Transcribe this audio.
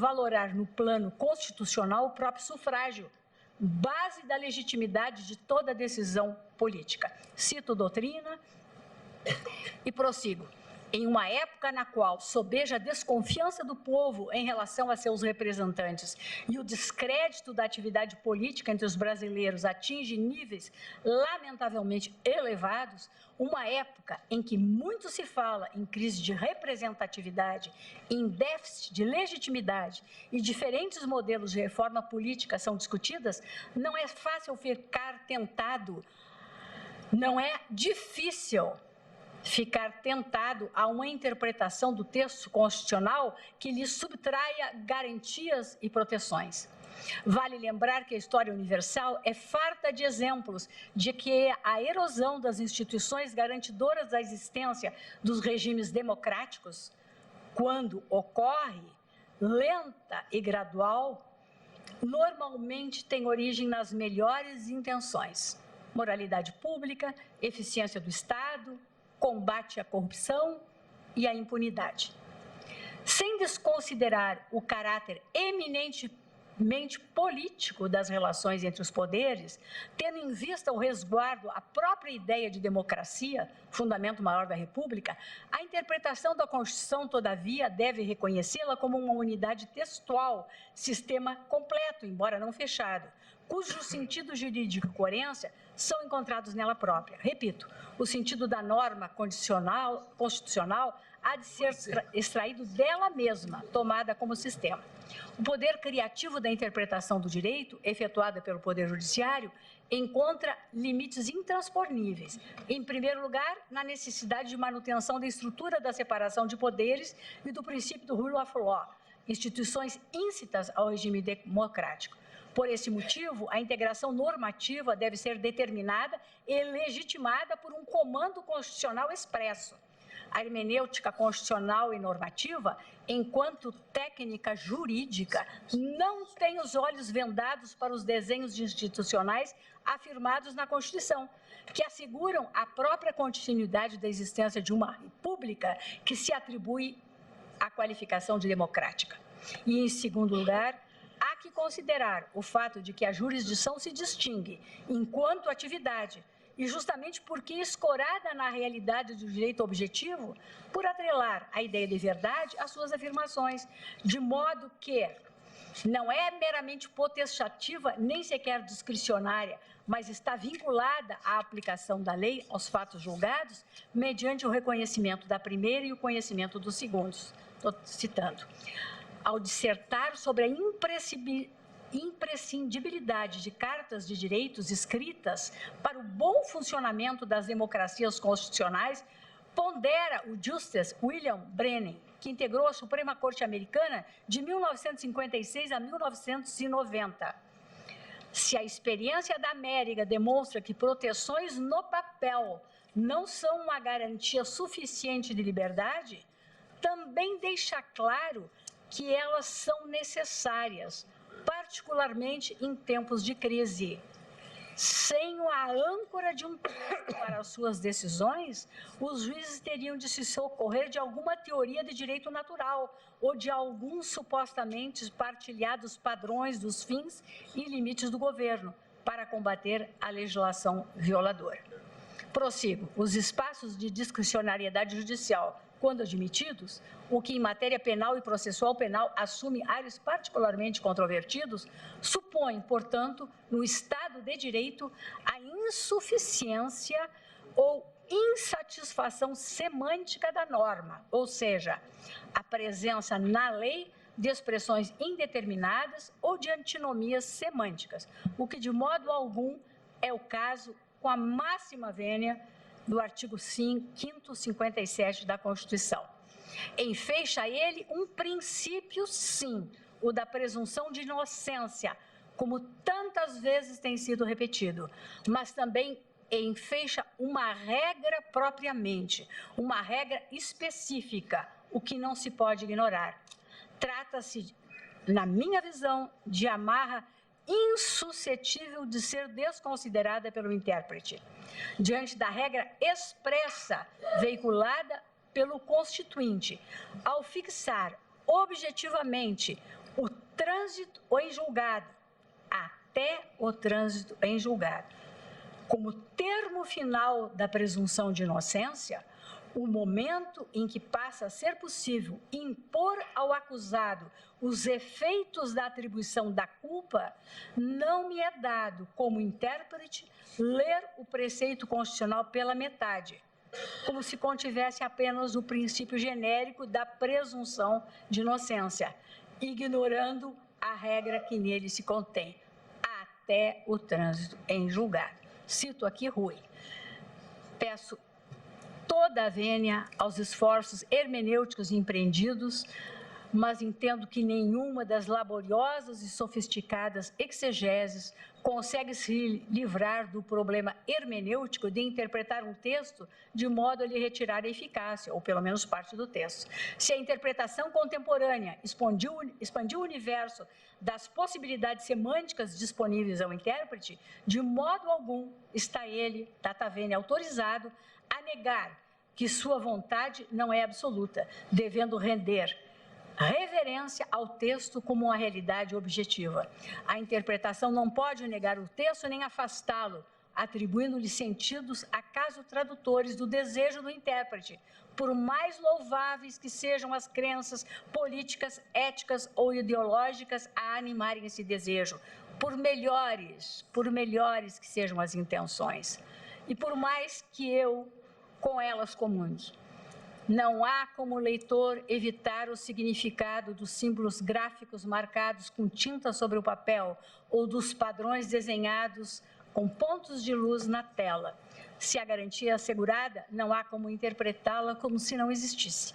valorar no plano constitucional o próprio sufrágio, base da legitimidade de toda decisão política. Cito doutrina e prossigo. Em uma época na qual sobeja a desconfiança do povo em relação a seus representantes e o descrédito da atividade política entre os brasileiros atinge níveis lamentavelmente elevados, uma época em que muito se fala em crise de representatividade, em déficit de legitimidade e diferentes modelos de reforma política são discutidas, não é fácil ficar tentado, não é difícil ficar tentado a uma interpretação do texto constitucional que lhe subtraia garantias e proteções. Vale lembrar que a história universal é farta de exemplos de que a erosão das instituições garantidoras da existência dos regimes democráticos, quando ocorre, lenta e gradual, normalmente tem origem nas melhores intenções: moralidade pública, eficiência do Estado, combate à corrupção e à impunidade. Sem desconsiderar o caráter eminentemente político das relações entre os poderes, tendo em vista o resguardo à própria ideia de democracia, fundamento maior da República, a interpretação da Constituição, todavia, deve reconhecê-la como uma unidade textual, sistema completo, embora não fechado, cujo sentido jurídico e coerência são encontrados nela própria. Repito, o sentido da norma constitucional há de ser extraído dela mesma, tomada como sistema. O poder criativo da interpretação do direito, efetuada pelo Poder Judiciário, encontra limites intransponíveis. Em primeiro lugar, na necessidade de manutenção da estrutura da separação de poderes e do princípio do rule of law, instituições íncitas ao regime democrático. Por esse motivo, a integração normativa deve ser determinada e legitimada por um comando constitucional expresso. A hermenêutica constitucional e normativa, enquanto técnica jurídica, não tem os olhos vendados para os desenhos institucionais afirmados na Constituição, que asseguram a própria continuidade da existência de uma república que se atribui a qualificação de democrática. E, em segundo lugar, há que considerar o fato de que a jurisdição se distingue enquanto atividade e justamente porque escorada na realidade do direito objetivo, por atrelar a ideia de verdade às suas afirmações, de modo que não é meramente potestativa nem sequer discricionária, mas está vinculada à aplicação da lei aos fatos julgados mediante o reconhecimento da primeira e o conhecimento dos segundos. Estou citando. Ao dissertar sobre a imprescindibilidade de cartas de direitos escritas para o bom funcionamento das democracias constitucionais, pondera o Justice William Brennan, que integrou a Suprema Corte Americana de 1956 a 1990. Se a experiência da América demonstra que proteções no papel não são uma garantia suficiente de liberdade, também deixa claro que elas são necessárias, particularmente em tempos de crise. Sem a âncora de um texto para as suas decisões, os juízes teriam de se socorrer de alguma teoria de direito natural ou de alguns supostamente partilhados padrões dos fins e limites do governo para combater a legislação violadora. Prossigo. Os espaços de discricionariedade judicial, quando admitidos, o que em matéria penal e processual penal assume áreas particularmente controvertidos, supõe, portanto, no Estado de Direito, a insuficiência ou insatisfação semântica da norma, ou seja, a presença na lei de expressões indeterminadas ou de antinomias semânticas, o que de modo algum é o caso com a máxima vênia do artigo 5º 57 da Constituição. Enfeixa ele um princípio, sim, o da presunção de inocência, como tantas vezes tem sido repetido, mas também enfeixa uma regra propriamente, uma regra específica, o que não se pode ignorar. Trata-se, na minha visão, de amarra insuscetível de ser desconsiderada pelo intérprete, diante da regra expressa veiculada pelo Constituinte, ao fixar objetivamente o trânsito em julgado, até o trânsito em julgado. Como termo final da presunção de inocência, o momento em que passa a ser possível impor ao acusado os efeitos da atribuição da culpa, não me é dado, como intérprete, ler o preceito constitucional pela metade, como se contivesse apenas o princípio genérico da presunção de inocência, ignorando a regra que nele se contém, até o trânsito em julgado. Cito aqui Rui. Peço toda a vênia aos esforços hermenêuticos empreendidos, mas entendo que nenhuma das laboriosas e sofisticadas exegeses consegue se livrar do problema hermenêutico de interpretar um texto de modo a lhe retirar a eficácia, ou pelo menos parte do texto. Se a interpretação contemporânea expandiu o universo das possibilidades semânticas disponíveis ao intérprete, de modo algum está ele, data vênia, autorizado a negar que sua vontade não é absoluta, devendo render reverência ao texto como uma realidade objetiva. A interpretação não pode negar o texto nem afastá-lo, atribuindo-lhe sentidos acaso tradutores do desejo do intérprete, por mais louváveis que sejam as crenças políticas, éticas ou ideológicas a animarem esse desejo, por melhores que sejam as intenções, e por mais que eu com elas comungue. Não há como leitor evitar o significado dos símbolos gráficos marcados com tinta sobre o papel ou dos padrões desenhados com pontos de luz na tela. Se a garantia é assegurada, não há como interpretá-la como se não existisse.